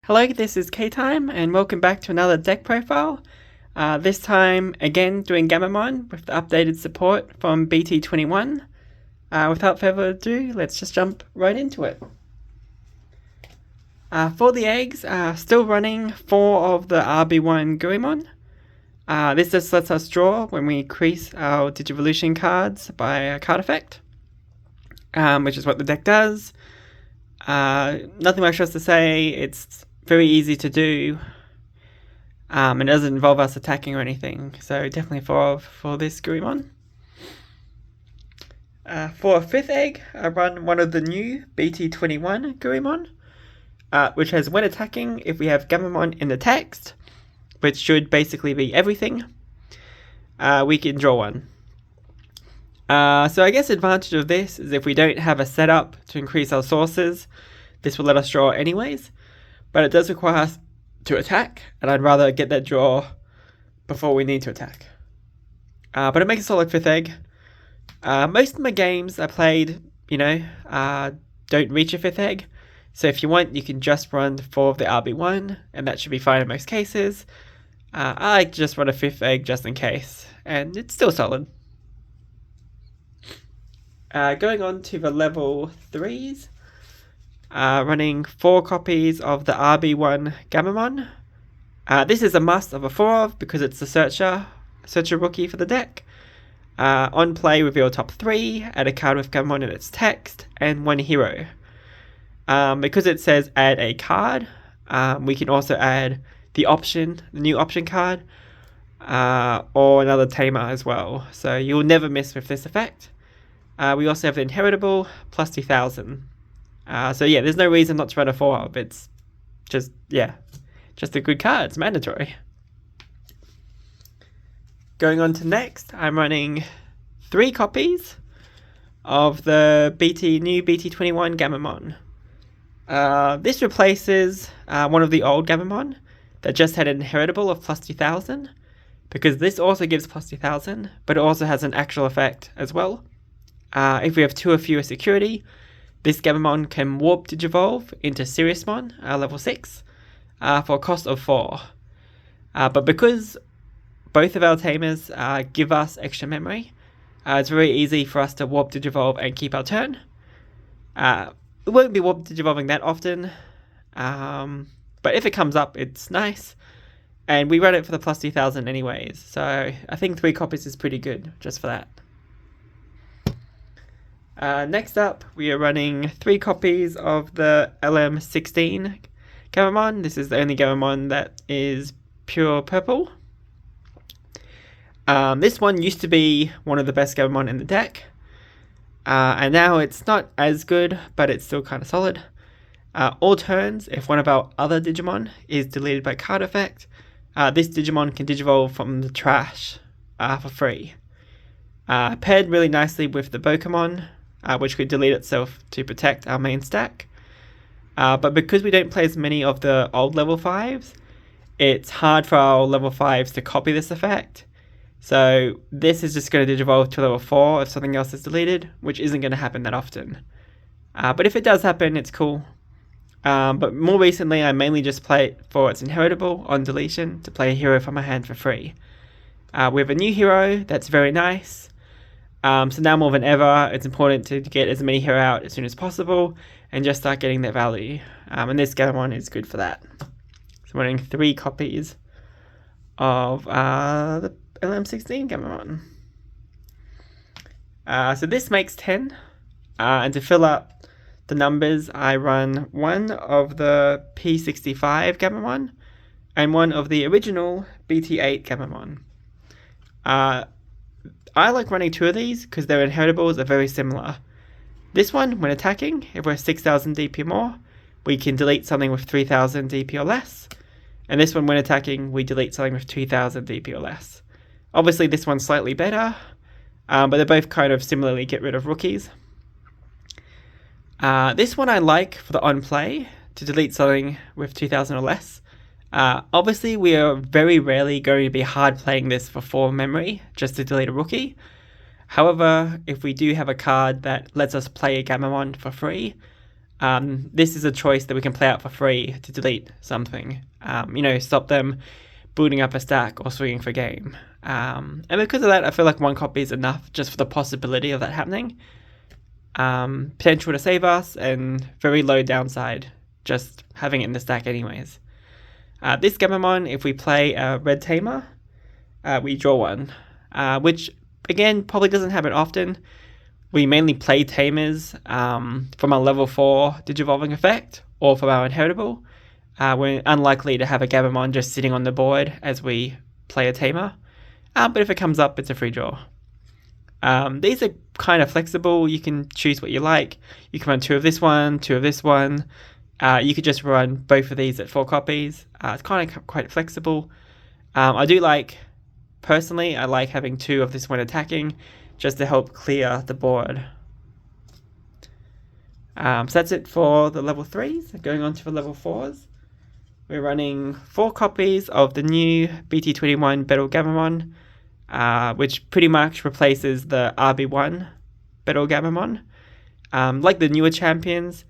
Hello, this is K-Time, and welcome back to another deck profile. This time, again, doing Ganmamon with the updated support from Bt21. Without further ado, let's just jump right into it. For the eggs, still running 4 of the Bt21 Gammamon. This just lets us draw when we increase our Digivolution cards by a card effect, which is what the deck does. Nothing much else to say. It's very easy to do. It doesn't involve us attacking or anything, so definitely for this Ganmamon. For a 5th egg, I run one of the new Bt21 Gammamon, which has when attacking, if we have Ganmamon in the text, which should basically be everything, we can draw one. So I guess the advantage of this is if we don't have a setup to increase our sources, this will let us draw anyways, but it does require us to attack, and I'd rather get that draw before we need to attack. But it makes a solid 5th egg. Most of my games I played, don't reach a 5th egg, so if you want, you can just run 4 of the Bt1, and that should be fine in most cases. I like to just run a 5th egg just in case, and it's still solid. Going on to the level 3s, running 4 copies of the Bt1 Gammamon. This is a must of a 4 of because it's the searcher rookie for the deck. On play, reveal top 3, add a card with Gammamon in its text, and 1 hero. Because it says add a card, we can also add the new option card, or another Tamer as well. So you'll never miss with this effect. We also have the inheritable plus 2000. So yeah, there's no reason not to run a 4 of. It's just a good card. It's mandatory. Going on to next, I'm running 3 copies of the new Bt21 Gammamon. This replaces one of the old Gammamon that just had an inheritable of plus 2000, because this also gives plus 2000, but it also has an actual effect as well. If we have 2 or fewer security, this Gammamon can warp Digivolve into Seriousmon, level 6, for a cost of 4. But because both of our Tamers give us extra memory, it's very easy for us to warp Digivolve and keep our turn. We won't be warp Digivolving that often, but if it comes up, it's nice. And we run it for the plus 2000 anyways, so I think 3 copies is pretty good just for that. Next up, we are running 3 copies of the LM16 Gammamon. This is the only Gammamon that is pure purple. This one used to be one of the best Gammamon in the deck, and now it's not as good, but it's still kind of solid. All turns, if one of our other Digimon is deleted by card effect, this Digimon can Digivolve from the trash for free. Paired really nicely with the Pokemon, which could delete itself to protect our main stack. But because we don't play as many of the old level 5s, it's hard for our level 5s to copy this effect. So this is just going to Digivolve to level 4 if something else is deleted, which isn't going to happen that often. But if it does happen, it's cool. But more recently, I mainly just play it for its inheritable on deletion to play a hero from my hand for free. We have a new hero that's very nice. So now more than ever, it's important to get as many hero out as soon as possible and just start getting their value. And this Gammamon is good for that. So I'm running 3 copies of the LM16 Gammamon. So this makes 10. And to fill up the numbers, I run 1 of the P65 Gammamon and 1 of the original Bt8 Gammamon. I like running 2 of these because their inheritables are very similar. This one, when attacking, if we're 6000 DP or more, we can delete something with 3000 DP or less. And this one, when attacking, we delete something with 2000 DP or less. Obviously, this one's slightly better, but they both kind of similarly get rid of rookies. This one I like for the on-play, to delete something with 2000 or less. Obviously, we are very rarely going to be hard playing this for 4 memory, just to delete a rookie. However, if we do have a card that lets us play a Ganmamon for free, this is a choice that we can play out for free to delete something. Stop them building up a stack or swinging for game. And because of that, I feel like 1 copy is enough just for the possibility of that happening. Potential to save us and very low downside just having it in the stack anyways. This Ganmamon, if we play a red tamer, we draw 1, which again probably doesn't happen often. We mainly play Tamers from our level 4 Digivolving effect or from our inheritable. We're unlikely to have a Ganmamon just sitting on the board as we play a Tamer. But if it comes up, it's a free draw. These are kind of flexible. You can choose what you like. You can run 2 of this one, 2 of this one. You could just run both of these at 4 copies. It's kind of quite flexible. Personally, I like having 2 of this when attacking, just to help clear the board. So that's it for the level 3s. Going on to the level 4s. We're running 4 copies of the new Bt21 Gammamon, which pretty much replaces the RB1 Gammamon. Like the newer champions,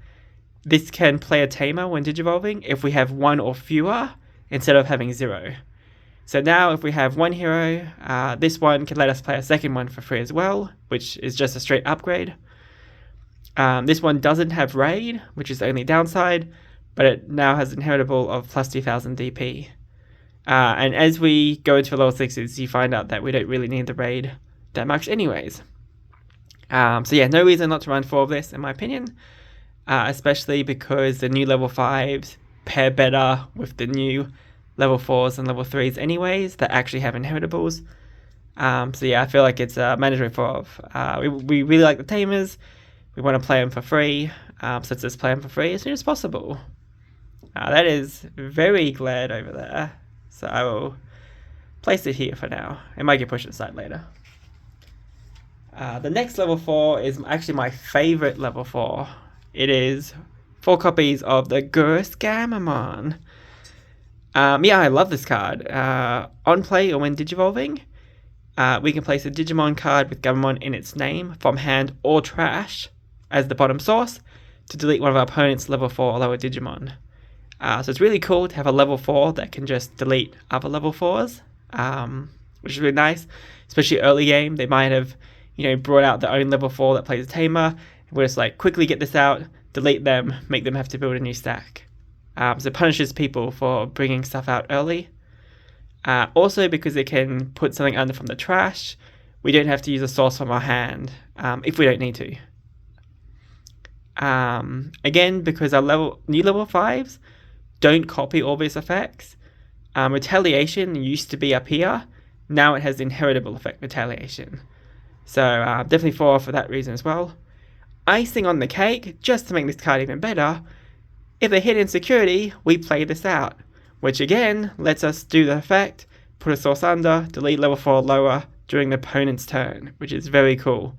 this can play a Tamer when Digivolving if we have 1 or fewer instead of having 0. So now if we have 1 hero, this one can let us play a second one for free as well, which is just a straight upgrade. This one doesn't have raid, which is the only downside, but it now has an inheritable of plus 2000 DP. And as we go into level 6s, you find out that we don't really need the raid that much anyways. So yeah, no reason not to run 4 of this in my opinion, especially because the new level 5s pair better with the new level 4s and level 3s anyways that actually have inheritables. So yeah, I feel like it's a mandatory 4 of. We really like the Tamers. We want to play them for free, so let's just play them for free as soon as possible. That is very glared over there, so I will place it here for now. It might get pushed aside later. The next level 4 is actually my favorite level 4. It is 4 copies of the Ganmamon. Yeah, I love this card. On play or when Digivolving, we can place a Digimon card with Ganmamon in its name from hand or trash as the bottom source to delete one of our opponent's level 4 or lower Digimon. So it's really cool to have a level 4 that can just delete other level 4s, which is really nice, especially early game. They might have, brought out their own level 4 that plays a Tamer. We'll just quickly get this out, delete them, make them have to build a new stack. So it punishes people for bringing stuff out early. Also, because it can put something under from the trash, we don't have to use a source from our hand if we don't need to. Again, because our new level 5s don't copy all these effects. Retaliation used to be up here. Now it has the inheritable effect Retaliation. So definitely 4 for that reason as well. Icing on the cake, just to make this card even better, if they hit insecurity, we play this out, which again lets us do the effect, put a source under, delete level 4 lower during the opponent's turn, which is very cool.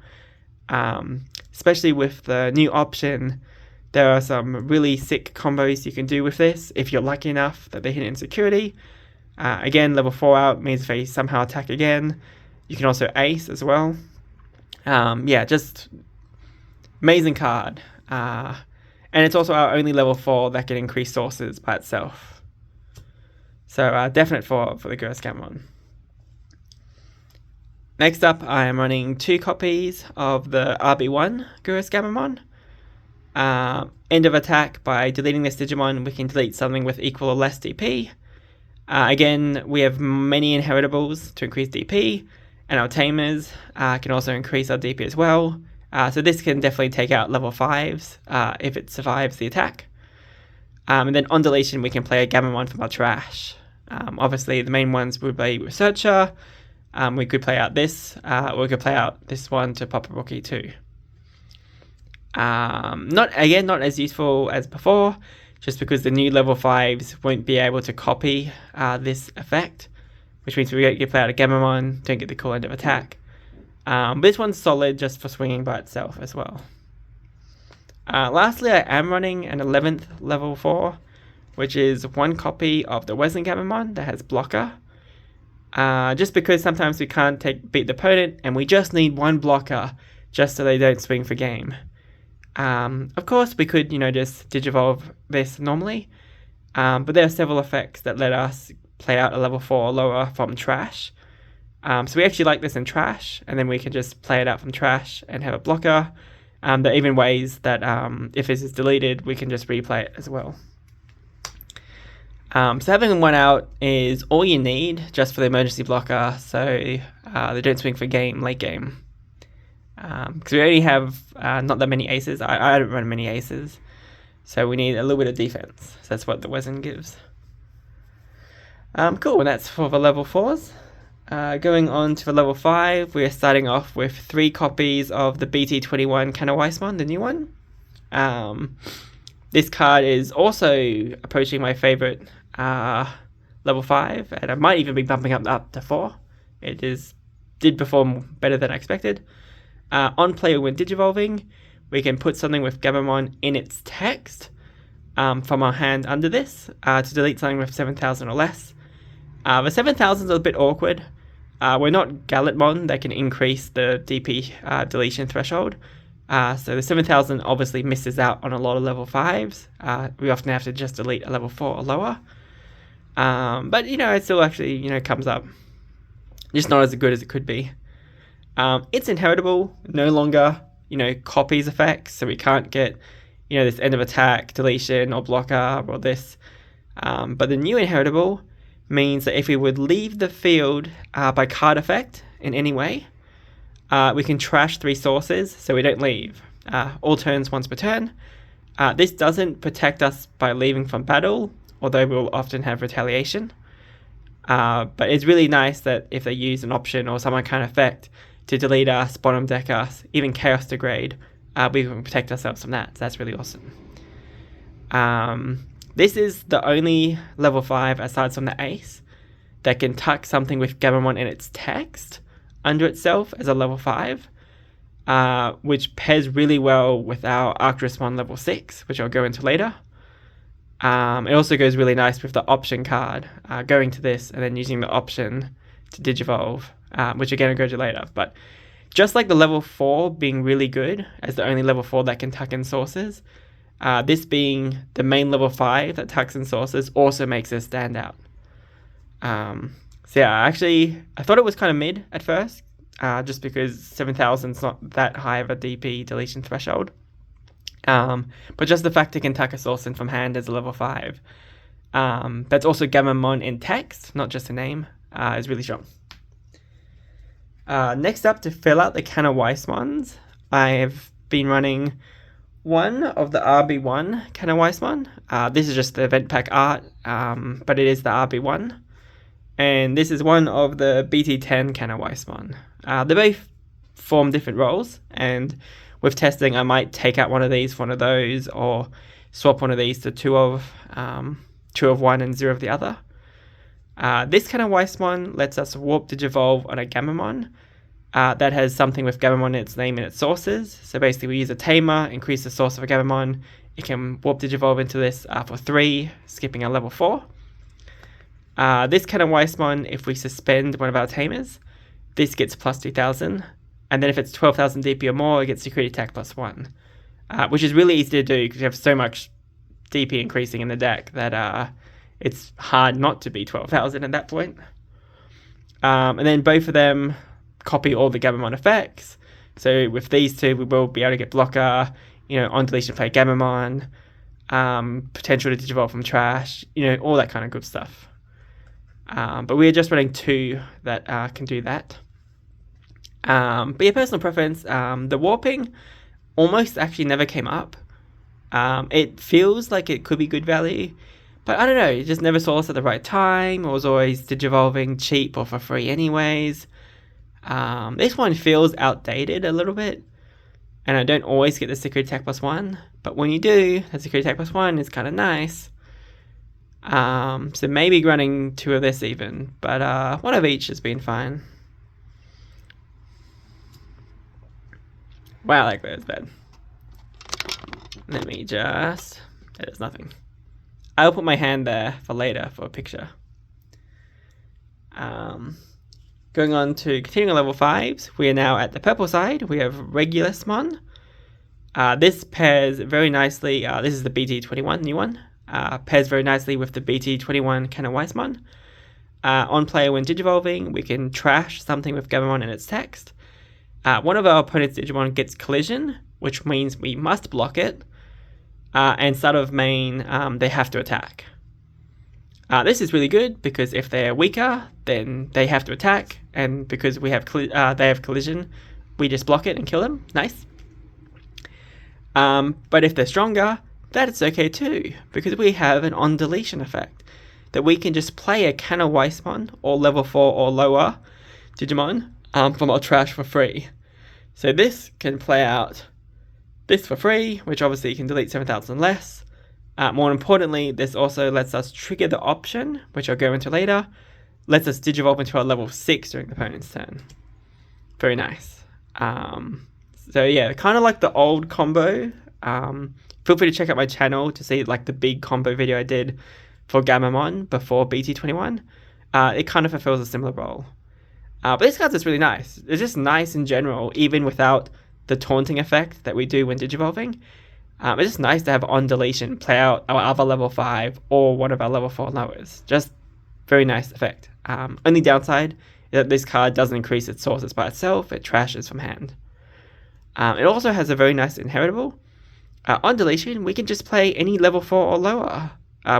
Especially with the new option, there are some really sick combos you can do with this if you're lucky enough that they hit insecurity. Again, level 4 out means if they somehow attack again, you can also ace as well. Yeah, just amazing card. And it's also our only level 4 that can increase sources by itself. So definite for the Ganmamon. Next up, I am running 2 copies of the RB1 Ganmamon. End of attack, by deleting this Digimon, we can delete something with equal or less DP. Again, we have many inheritables to increase DP, and our Tamers can also increase our DP as well. So this can definitely take out level 5s if it survives the attack. And then on deletion, we can play a Ganmamon from our trash. Obviously, the main ones would be Researcher. We could play out this, or we could play out this one to pop a rookie too. Not as useful as before, just because the new level 5s won't be able to copy this effect, which means we get play out a Ganmamon, don't get the cool end of attack. This one's solid just for swinging by itself as well. Lastly, I am running an 11th level 4, which is 1 copy of the Ganmamon that has blocker. Just because sometimes we can't beat the opponent and we just need 1 blocker just so they don't swing for game. Of course, we could, just Digivolve this normally, but there are several effects that let us play out a level 4 or lower from trash. So we actually like this in trash, and then we can just play it out from trash and have a blocker. There are even ways that if this is deleted, we can just replay it as well. So having one out is all you need just for the emergency blocker, so they don't swing for game late game. Because we only have not that many aces. I don't run many aces, so we need a little bit of defense. So that's what the Wezen gives. Cool, and that's for the level 4s. Going on to the level 5, we are starting off with 3 copies of the Bt21 Gammamon, the new one. This card is also approaching my favorite level 5, and I might even be bumping up to 4. It did perform better than I expected. On play when Digivolving, we can put something with Ganmamon in its text from our hand under this to delete something with 7,000 or less. The 7,000 is a bit awkward. We're not Ganmamon that can increase the DP deletion threshold. So the 7,000 obviously misses out on a lot of level 5s. We often have to just delete a level 4 or lower. But, it still actually, comes up. Just not as good as it could be. It's inheritable, no longer, copies effects. So we can't get, this end of attack, deletion, or blocker, or this. But the new inheritable means that if we would leave the field by card effect in any way, we can trash 3 sources, so we don't leave. All turns once per turn. This doesn't protect us by leaving from battle, although we'll often have retaliation. But it's really nice that if they use an option or some kind of effect to delete us, bottom deck us, even chaos degrade, we can protect ourselves from that. So that's really awesome. This is the only level 5, aside from the ace, that can tuck something with Ganmamon in its text under itself as a level 5, which pairs really well with our Arcturusmon level 6, which I'll go into later. It also goes really nice with the option card, going to this and then using the option to Digivolve, which again I'll go to later. But just like the level 4 being really good as the only level 4 that can tuck in sources, this being the main level 5 that tucks in sources also makes it stand out. So yeah, I thought it was kind of mid at first, just because 7,000 is not that high of a DP deletion threshold. But just the fact it can tuck a source in from hand as a level 5, that's also Ganmamon in text, not just a name, is really strong. Next up, to fill out the Ganmamons, I've been running one of the RB1 Ganmamon. This is just the event pack art, but it is the RB1. And this is one of the Bt10 Ganmamon. They both form different roles, and with testing I might take out one of these for one of those, or swap one of these to two of one and 0 of the other. This Ganmamon lets us warp Digivolve on a Ganmamon that has something with Ganmamon in its name and its sources. So basically we use a Tamer, increase the source of a Ganmamon. It can warp Digivolve into this for 3, skipping a level 4. This Ganmamon, if we suspend one of our Tamers, this gets plus 2,000. And then if it's 12,000 DP or more, it gets security attack plus 1. Which is really easy to do because you have so much DP increasing in the deck that it's hard not to be 12,000 at that point. And then both of them copy all the Ganmamon effects. So with these two, we will be able to get blocker, on deletion play Ganmamon, potential to Digivolve from trash, all that kind of good stuff. But we're just running 2 that can do that. But your personal preference, the warping almost actually never came up. It feels like it could be good value, but I don't know, it just never saw us at the right time. It was always Digivolving cheap or for free anyways. This one feels outdated a little bit, and I don't always get the security attack plus 1, but when you do, the security attack plus 1 is kind of nice. So maybe running 2 of this even, but one of each has been fine. Wow, that glare is bad. Let me just... There's nothing. I'll put my hand there for later for a picture. Going on to continuing level 5s, we are now at the purple side. We have Regulusmon. This pairs very nicely. This is the Bt21 new one. Pairs very nicely with the Bt21 Gammamon. On player when digivolving, we can trash something with Gammamon and its text. One of our opponent's Digimon gets collision, which means we must block it. And start of main, they have to attack. This is really good because if they're weaker, then they have to attack, and because we have they have collision, we just block it and kill them. Nice. But if they're stronger, that's okay too, because we have an on deletion effect that we can just play a Ganmamon or level 4 or lower Digimon from our trash for free. So this can play out this for free, which obviously can delete 7,000 less. More importantly, this also lets us trigger the option, which I'll go into later, lets us digivolve into our level 6 during the opponent's turn. Very nice. So yeah, kind of like the old combo. Feel free to check out my channel to see like the big combo video I did for Ganmamon before Bt21. It kind of fulfills a similar role. But this card's just really nice. It's just nice in general, even without the taunting effect that we do when digivolving. It's just nice to have on deletion play out our other level 5 or one of our level 4 lowers. Just very nice effect. Only downside is that this card doesn't increase its sources by itself, it trashes from hand. It also has a very nice inheritable. On deletion, we can just play any level 4 or lower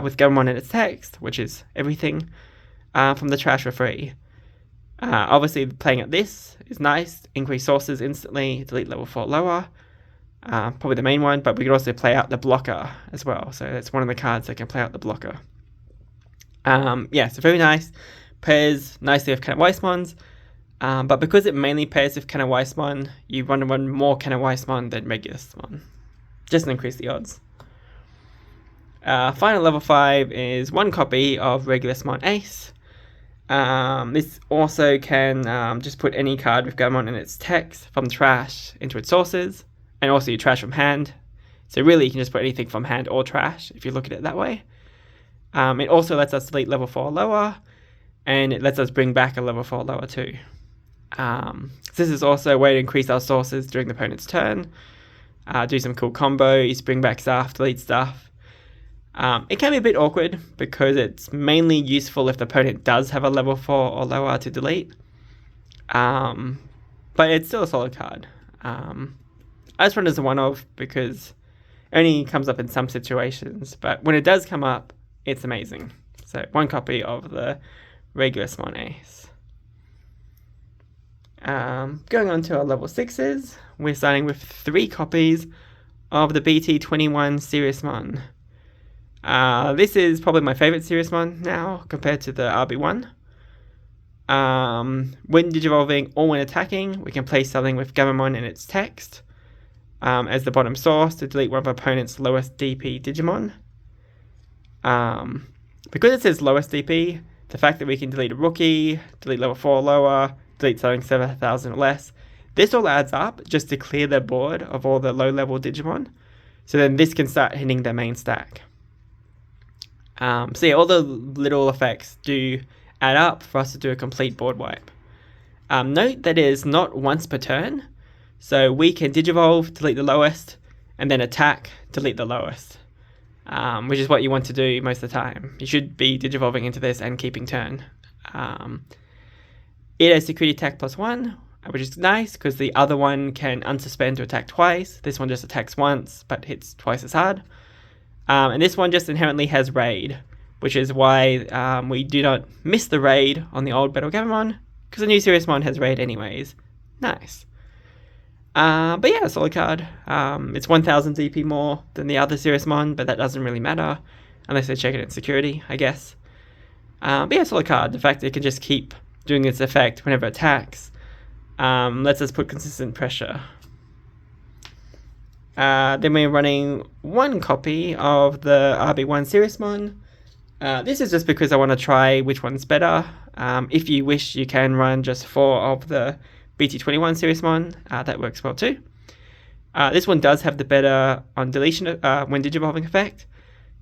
with Gammamon and its text, which is everything from the trash for free. Obviously, playing at this is nice. Increase sources instantly, delete level 4 lower. Probably the main one, but we could also play out the blocker as well. So that's one of the cards that can play out the blocker. Yeah, so very nice. Pairs nicely with Ganmamons. But because it mainly pairs with Ganmamon, you want to run more Ganmamon than regular Mon. Just to increase the odds. Final level 5 is one copy of regular Mon Ace. This also can just put any card with Gammamon and its text from trash into its sources, and also you trash from hand. So really you can just put anything from hand or trash if you look at it that way. It also lets us delete level 4 lower, and it lets us bring back a level 4 lower too. So this is also a way to increase our sources during the opponent's turn. Do some cool combos, bring back stuff, delete stuff. It can be a bit awkward because it's mainly useful if the opponent does have a level 4 or lower to delete. But it's still a solid card. I just run it as a one-off because it only comes up in some situations, but when it does come up, it's amazing. So one copy of the regular Mon Ace. Going on to our level 6s, we're starting with 3 copies of the Bt21 Serious Mon. This is probably my favorite Serious Mon now compared to the RB1. When digivolving or when attacking, we can play something with Gammamon and its text as the bottom source to delete one of our opponent's lowest DP Digimon. Because it says lowest DP, the fact that we can delete a rookie, delete level 4 lower, delete something 7,000 or less, this all adds up just to clear their board of all the low level Digimon. So then this can start hitting their main stack. So yeah, all the little effects do add up for us to do a complete board wipe. Note that it is not once per turn, so we can digivolve, delete the lowest, and then attack, delete the lowest, which is what you want to do most of the time. You should be digivolving into this and keeping turn. It has security attack +1, which is nice because the other one can unsuspend to attack twice. This one just attacks once, but hits twice as hard. And this one just inherently has raid, which is why we do not miss the raid on the old Battle Gammamon, because the new Serious Mon has raid anyways. Nice. But yeah, solid card. It's 1000 DP more than the other Serious Mon, but that doesn't really matter, unless they check it in security, I guess. But yeah, solid card. The fact that it can just keep doing its effect whenever it attacks lets us put consistent pressure. Then we're running one copy of the RB1 Serious Mon. This is just because I want to try which one's better. If you wish, you can run just 4 of the Bt21 Serious Mon. That works well too. This one does have the better on deletion when digivolving effect,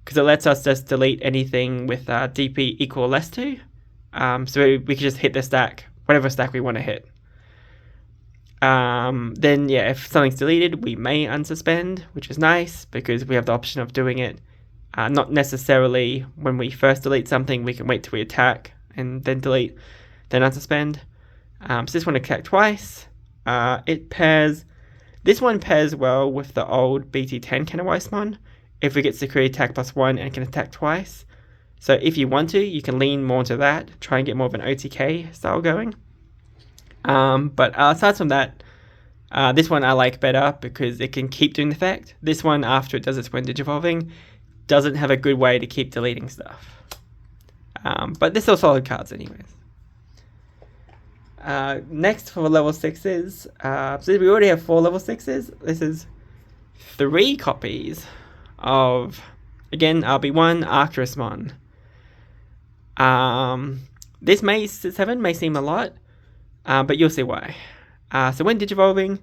because it lets us just delete anything with DP equal or less to. So we can just hit the stack, whatever stack we want to hit. Then yeah, if something's deleted, we may unsuspend, which is nice because we have the option of doing it. Not necessarily when we first delete something, we can wait till we attack and then delete, then unsuspend. So this one attack twice. This one pairs well with the old BT10 Gammamon if we get security attack +1 and can attack twice. So if you want to, you can lean more into that, try and get more of an OTK style going. But aside from that, this one I like better because it can keep doing the effect. This one, after it does its when digivolving, doesn't have a good way to keep deleting stuff. But they're still solid cards anyways. Next for level 6s, so we already have 4 level 6s. This is 3 copies of, again, RB1 Arcturusmon. This 7 may seem a lot, but you'll see why. So when digivolving,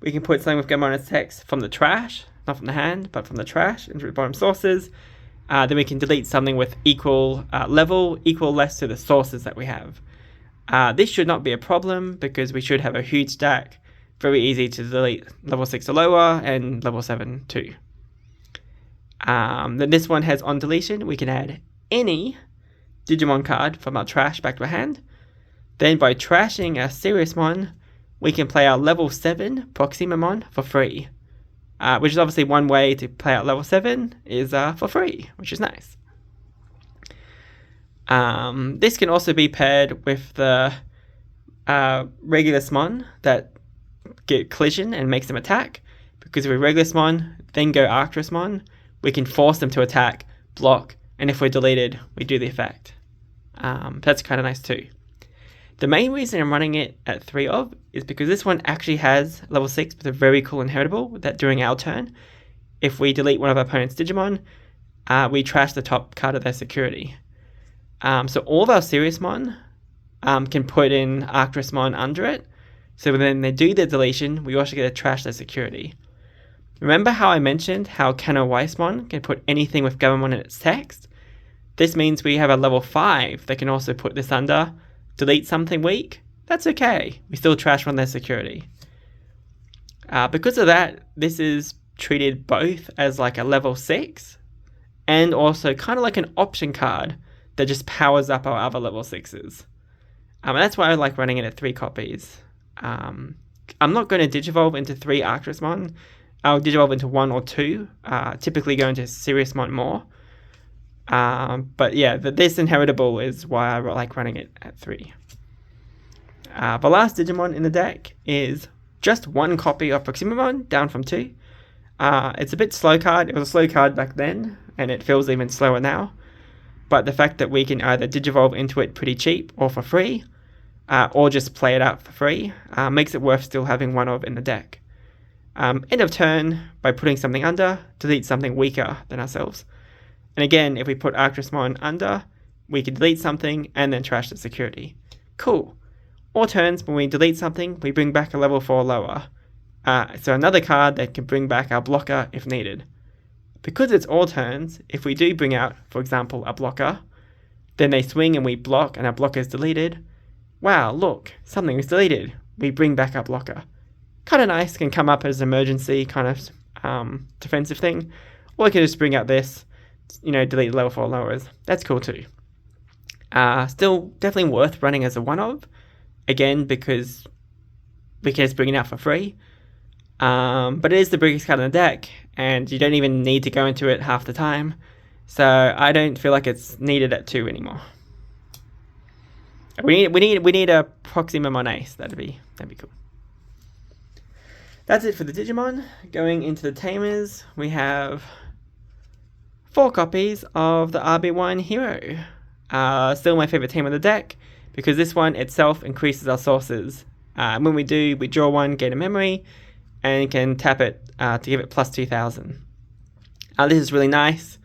we can put something with Ganmamon's text from the trash, not from the hand, but from the trash into the bottom sources. Then we can delete something with equal less to the sources that we have. This should not be a problem because we should have a huge stack, very easy to delete level 6 or lower and level 7 too. Then this one has on deletion, we can add any Digimon card from our trash back to our hand. Then by trashing our Seriousmon, we can play our level 7 Proximamon for free. Which is obviously one way to play out level 7 is for free, which is nice. This can also be paired with the regular Smon that get collision and makes them attack. Because if we regular Smon, then go Arcturusmon, we can force them to attack, block, and if we're deleted, we do the effect. That's kind of nice too. The main reason I'm running it at 3 of is because this one actually has level 6 with a very cool inheritable that during our turn, if we delete one of our opponent's Digimon, we trash the top card of their security. So all of our Seriousmon can put in Arcturusmon under it, so when they do their deletion, we also get to trash their security. Remember how I mentioned how Weissmon can put anything with Gammamon in its text? This means we have a level 5 that can also put this under, delete something weak. That's okay, we still trash on their security. Because of that, this is treated both as like a level 6 and also kind of like an option card that just powers up our other level 6s. And that's why I like running it at 3 copies. I'm not going to digivolve into 3 Arcturusmon. I'll digivolve into 1 or 2, typically go into Seriousmon more. But yeah, this inheritable is why I like running it at 3. The last Digimon in the deck is just 1 copy of Proximamon, down from 2. It's a bit slow card. It was a slow card back then, and it feels even slower now. But the fact that we can either digivolve into it pretty cheap or for free, or just play it out for free, makes it worth still having 1 of in the deck. End of turn, by putting something under, delete something weaker than ourselves. And again, if we put Arcturusmon under, we can delete something and then trash the security. Cool. All turns, when we delete something, we bring back a level 4 lower. So another card that can bring back our blocker if needed. Because it's all turns, if we do bring out, for example, a blocker, then they swing and we block and our blocker is deleted. Wow, look, something is deleted. We bring back our blocker. Kind of nice, can come up as an emergency kind of defensive thing. Or we can just bring out this, delete level 4 lowers. That's cool too. Still definitely worth running as a 1 of. Again, because we can just bring it out for free. But it is the biggest card in the deck, and you don't even need to go into it half the time. So I don't feel like it's needed at 2 anymore. We need a Proximamon Ace. That'd be cool. That's it for the Digimon. Going into the Tamers, we have 4 copies of the RB1 Hero. Still my favorite team of the deck, because this one itself increases our sources. When we do, we draw 1, gain a memory, and can tap it to give it plus 2,000. This is really nice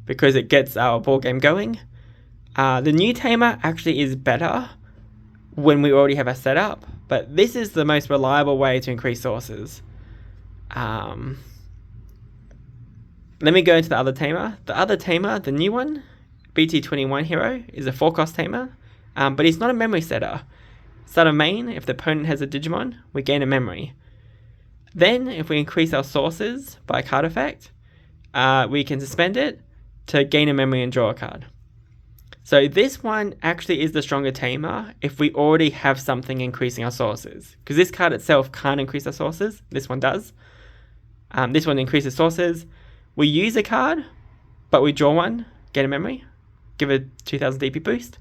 because it gets our ball game going. The new Tamer actually is better when we already have a setup, but this is the most reliable way to increase sources. Let me go into the other Tamer. The other Tamer, the new one, Bt21 Hero, is a 4-cost Tamer, but he's not a memory setter. Start of main, if the opponent has a Digimon, we gain a memory. Then, if we increase our sources by card effect, we can suspend it to gain a memory and draw a card. So this one actually is the stronger tamer if we already have something increasing our sources. Because this card itself can't increase our sources. This one does. This one increases sources. We use a card, but we draw one, gain a memory, give a 2000 DP boost.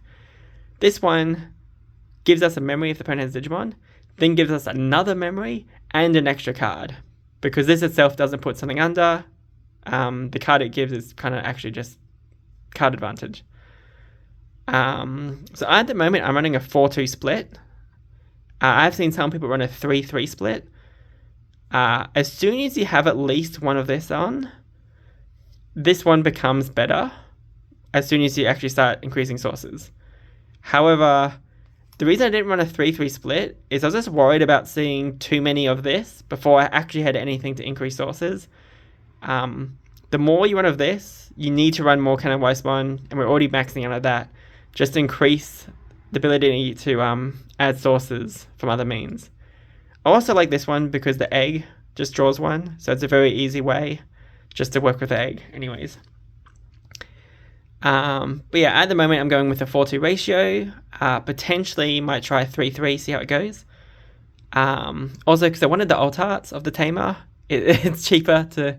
This one gives us a memory if the opponent has Digimon, then gives us another memory and an extra card. Because this itself doesn't put something under, the card it gives is kind of actually just card advantage. So at the moment, I'm running a 4-2 split. I've seen some people run a 3-3 split. As soon as you have at least one of this on, this one becomes better as soon as you actually start increasing sources. However, the reason I didn't run a 3-3 split is I was just worried about seeing too many of this before I actually had anything to increase sources. The more you run of this, you need to run more Cannon Weissmon, and we're already maxing out at that, just to increase the ability to add sources from other means. I also like this one because the egg just draws one, so it's a very easy way just to work with the egg anyways. But yeah, at the moment I'm going with a 4-2 ratio. Potentially might try 3-3, see how it goes. Also, because I wanted the alt arts of the tamer, it's cheaper to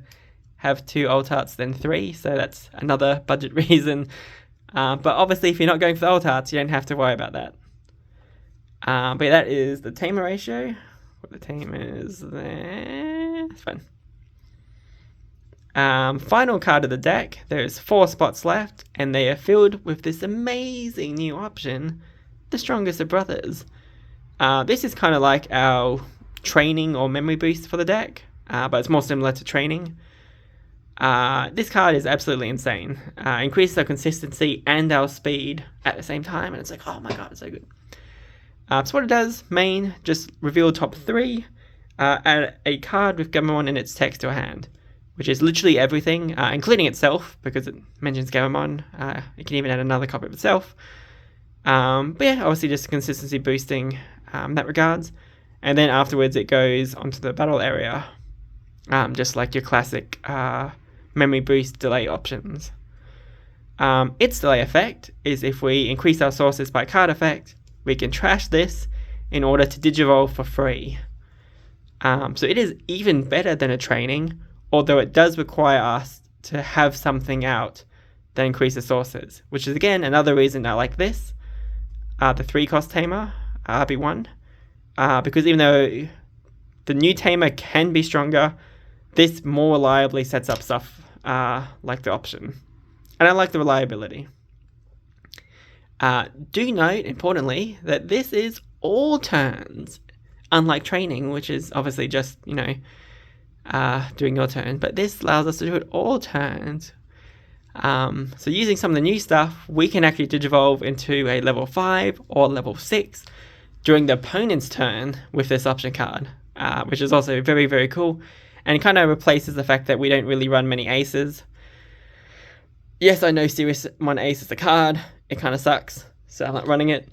have 2 alt arts than 3, so that's another budget reason. But obviously, if you're not going for the alt arts, you don't have to worry about that. But yeah, that is the tamer ratio. What the tamer is there. It's fine. Final card of the deck. There's 4 spots left, and they are filled with this amazing new option, the Strongest of Brothers. This is kind of like our training or memory boost for the deck, but it's more similar to training. This card is absolutely insane. Increases our consistency and our speed at the same time, and it's like, oh my god, it's so good. So what it does, main, just reveal top 3, add a card with Ganmamon in its text to a hand, which is literally everything, including itself, because it mentions Gammamon. It can even add another copy of itself. But yeah, obviously just consistency boosting in that regards. And then afterwards it goes onto the battle area, just like your classic memory boost delay options. Its delay effect is if we increase our sources by card effect, we can trash this in order to digivolve for free. So it is even better than a training, although it does require us to have something out that increases sources, which is again another reason I like this, the 3-cost tamer, RB1, because even though the new tamer can be stronger, this more reliably sets up stuff like the option, and I like the reliability. Do note, importantly, that this is all turns, unlike training, which is obviously just, doing your turn, but this allows us to do it all turns. So using some of the new stuff, we can actually digivolve into a level 5 or level 6 during the opponent's turn with this option card, which is also very, very cool, and kind of replaces the fact that we don't really run many aces. Yes, I know Serious Mon Ace is a card, it kind of sucks, so I'm not running it.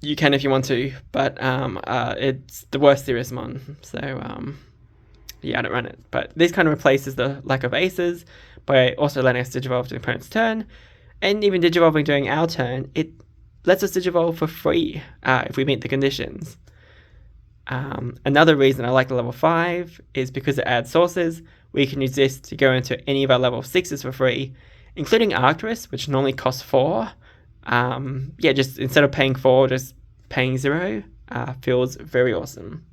You can if you want to, but it's the worst Serious Mon, so yeah, I don't run it. But this kind of replaces the lack of aces by also letting us digivolve to the opponent's turn, and even digivolving during our turn, it lets us digivolve for free if we meet the conditions. Another reason I like the level 5 is because it adds sources. We can use this to go into any of our level 6s for free, including Arcturus, which normally costs 4. Yeah, just instead of paying 4, just paying 0 feels very awesome.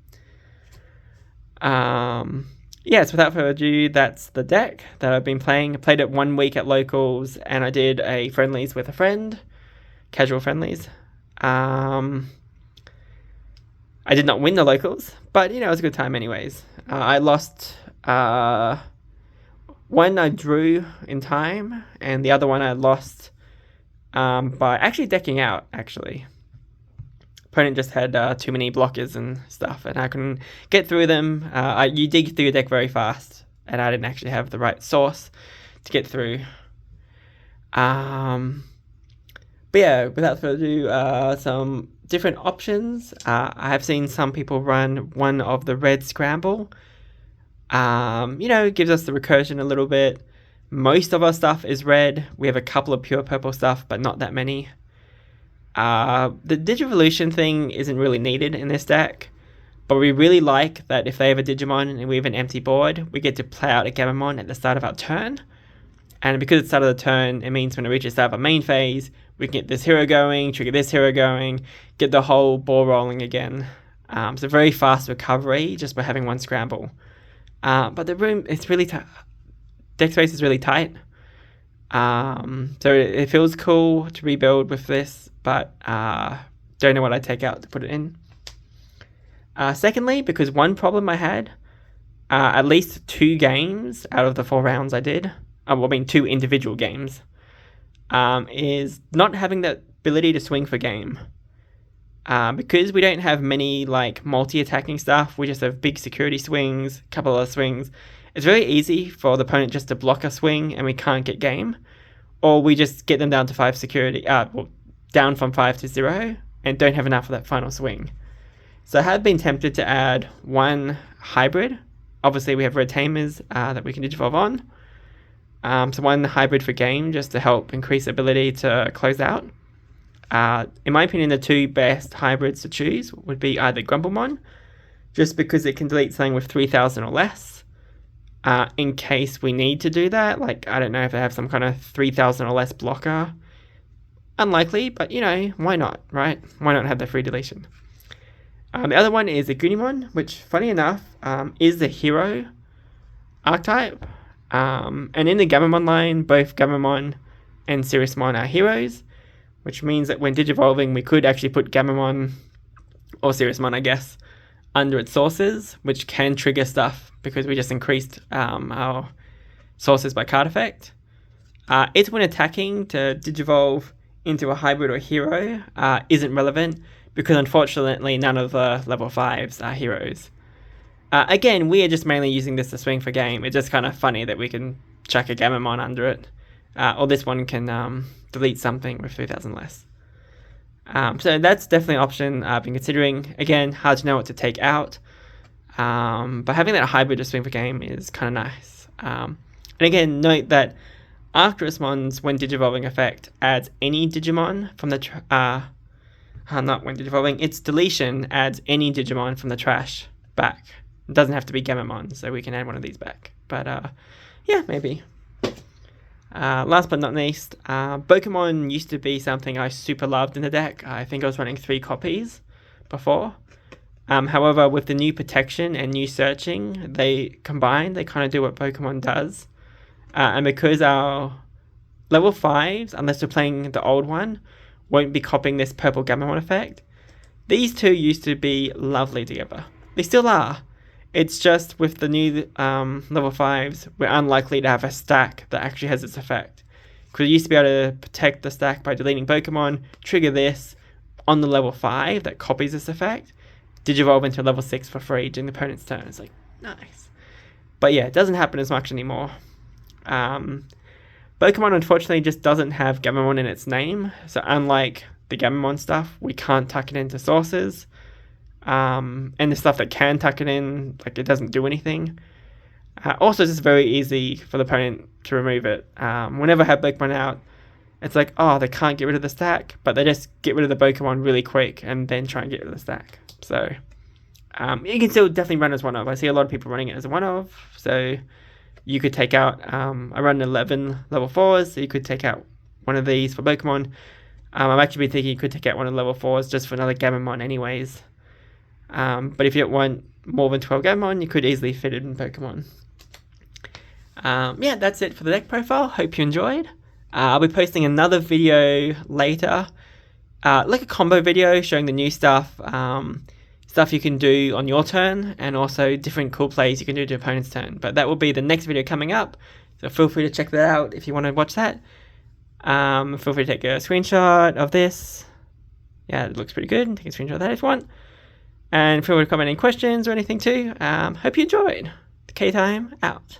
Yes, without further ado, that's the deck that I've been playing. I played it 1 week at locals, and I did a friendlies with a friend, casual friendlies. I did not win the locals, but it was a good time anyways. I lost one I drew in time, and the other one I lost by actually decking out, actually. Opponent just had too many blockers and stuff, and I couldn't get through them. You dig through your deck very fast, and I didn't actually have the right source to get through. But yeah, without further ado, some different options. I have seen some people run one of the red scramble. It gives us the recursion a little bit. Most of our stuff is red. We have a couple of pure purple stuff, but not that many. The Digivolution thing isn't really needed in this deck, but we really like that if they have a Digimon and we have an empty board, we get to play out a Gammamon at the start of our turn. And because it's the start of the turn, it means when it reaches the start of our main phase, we can get this hero going, trigger this hero going, get the whole ball rolling again. So very fast recovery just by having one scramble. But the room, it's really tight. Deck space is really tight. So it feels cool to rebuild with this, but don't know what I'd take out to put it in. Secondly, because one problem I had, at least 2 games out of the 4 rounds I did, 2 individual games, is not having that ability to swing for game. Because we don't have many like multi-attacking stuff, we just have big security swings, a couple of swings. It's very easy for the opponent just to block a swing and we can't get game, or we just get them down to 5 security, down from 5 to 0, and don't have enough for that final swing. So I have been tempted to add one hybrid. Obviously we have red Tamers that we can digivolve on. So one hybrid for game just to help increase ability to close out. In my opinion, the 2 best hybrids to choose would be either Ganmamon, just because it can delete something with 3000 or less. In case we need to do that, like I don't know if they have some kind of 3000 or less blocker. Unlikely, but why not, right? Why not have the free deletion? The other one is a Ganmamon, which funny enough is the hero archetype. And in the Gammamon line, both Gammamon and Siriusmon are heroes, which means that when digivolving, we could actually put Gammamon, or Siriusmon I guess, under its sources, which can trigger stuff because we just increased our sources by card effect. It's when attacking to digivolve into a hybrid or hero isn't relevant, because unfortunately none of the level 5s are heroes. Again, we are just mainly using this to swing for game. It's just kind of funny that we can chuck a Gammamon under it. Or this one can delete something with 3000 less. So that's definitely an option I've been considering. Again, hard to know what to take out. But having that hybrid to swing for game is kind of nice. And again, note that Arcturusmon's when digivolving effect adds any Digimon from the not when digivolving, its deletion adds any Digimon from the trash back. It doesn't have to be Gammamon, so we can add one of these back. But yeah, maybe. Last but not least, Pokemon used to be something I super loved in the deck. I think I was running 3 copies before. However, with the new protection and new searching, they kind of do what Pokemon does. And because our level 5s, unless we're playing the old one, won't be copying this purple Gammamon effect, these 2 used to be lovely together. They still are. It's just with the new level 5s, we're unlikely to have a stack that actually has its effect. Because we used to be able to protect the stack by deleting Pokemon, trigger this on the level 5 that copies this effect, digivolve into level 6 for free during the opponent's turn. It's like, nice. But yeah, it doesn't happen as much anymore. Pokemon unfortunately just doesn't have Gammamon in its name, so unlike the Gammamon stuff, we can't tuck it into sources. And the stuff that can tuck it in, like, it doesn't do anything. Also, it's just very easy for the opponent to remove it. Whenever I have Pokemon out, it's like, oh, they can't get rid of the stack, but they just get rid of the Pokemon really quick and then try and get rid of the stack. So you can still definitely run as one of. I see a lot of people running it as a one of, so you could take out, I run 11 level 4s, so you could take out one of these for Pokemon. I'm actually thinking you could take out one of the level 4s just for another Gammamon anyways. But if you don't want more than 12 Gammamon, you could easily fit it in Pokemon. Yeah, that's it for the deck profile. Hope you enjoyed. I'll be posting another video later, like a combo video showing the new stuff, stuff you can do on your turn, and also different cool plays you can do to your opponent's turn. But that will be the next video coming up, so feel free to check that out if you want to watch that. Feel free to take a screenshot of this. Yeah, it looks pretty good. Take a screenshot of that if you want. And feel free to comment any questions or anything too. Hope you enjoyed. K-Time out.